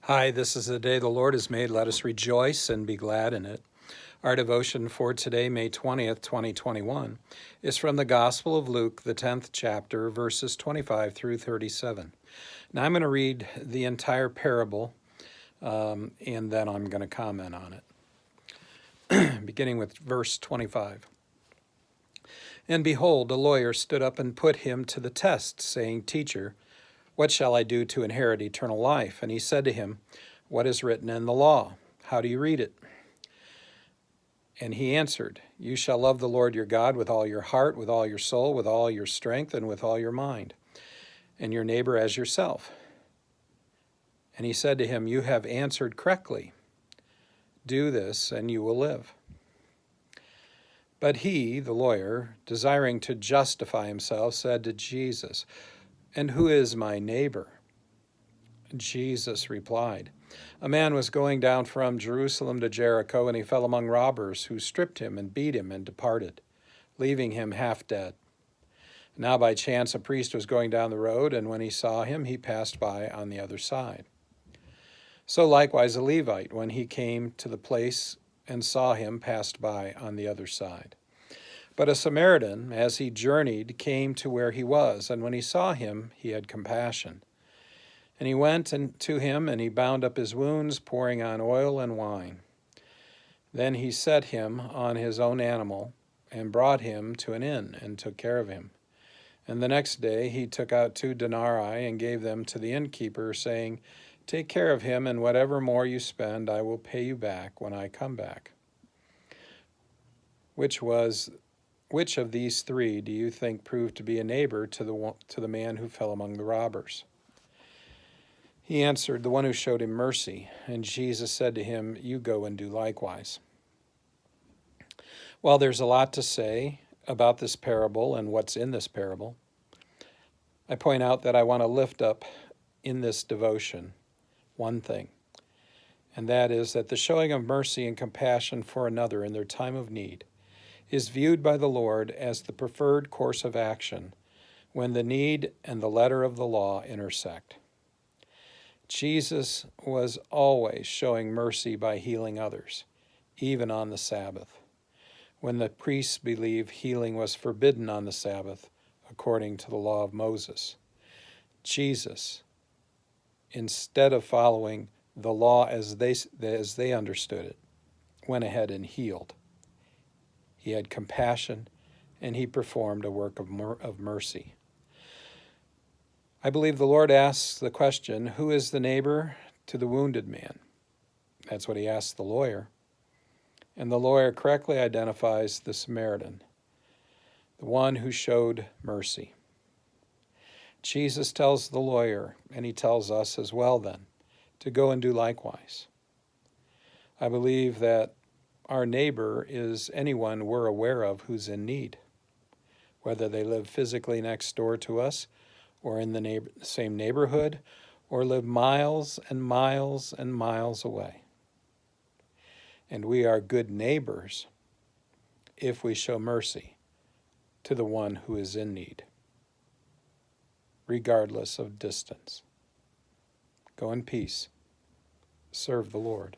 Hi, this is the day the Lord has made. Let us rejoice and be glad in it. Our devotion for today, May 20th, 2021, is from the Gospel of Luke, the 10th chapter, verses 25 through 37. Now I'm going to read the entire parable, and then I'm going to comment on it. Beginning with verse 25. And behold, a lawyer stood up and put him to the test, saying, Teacher, what shall I do to inherit eternal life? And he said to him, What is written in the law? How do you read it? And he answered, You shall love the Lord your God with all your heart, with all your soul, with all your strength, and with all your mind, and your neighbor as yourself. And he said to him, You have answered correctly. Do this, and you will live. But he, the lawyer, desiring to justify himself, said to Jesus, And who is my neighbor? Jesus replied, A man was going down from Jerusalem to Jericho, and he fell among robbers, who stripped him and beat him and departed, leaving him half dead. Now by chance a priest was going down the road, and when he saw him, he passed by on the other side. So likewise a Levite, when he came to the place and saw him, passed by on the other side. But a Samaritan, as he journeyed, came to where he was, and when he saw him, he had compassion. And he went to him, and he bound up his wounds, pouring on oil and wine. Then he set him on his own animal, and brought him to an inn, and took care of him. And the next day he took out 2 denarii, and gave them to the innkeeper, saying, Take care of him, and whatever more you spend, I will pay you back when I come back. Which of these 3 do you think proved to be a neighbor to the man who fell among the robbers? He answered, The one who showed him mercy. And Jesus said to him, You go and do likewise. Well, there's a lot to say about this parable and what's in this parable. I point out that I want to lift up in this devotion one thing, and that is that the showing of mercy and compassion for another in their time of need is viewed by the Lord as the preferred course of action when the need and the letter of the law intersect. Jesus was always showing mercy by healing others, even on the Sabbath, when the priests believed healing was forbidden on the Sabbath according to the law of Moses. Jesus, instead of following the law as they understood it, went ahead and healed. He had compassion, and he performed a work of mercy. I believe the Lord asks the question, Who is the neighbor to the wounded man? That's what he asked the lawyer. And the lawyer correctly identifies the Samaritan, the one who showed mercy. Jesus tells the lawyer, and he tells us as well then, to go and do likewise. I believe that our neighbor is anyone we're aware of who's in need, whether they live physically next door to us or in the same neighborhood, or live miles and miles and miles away. And we are good neighbors if we show mercy to the one who is in need, regardless of distance. Go in peace. Serve the Lord.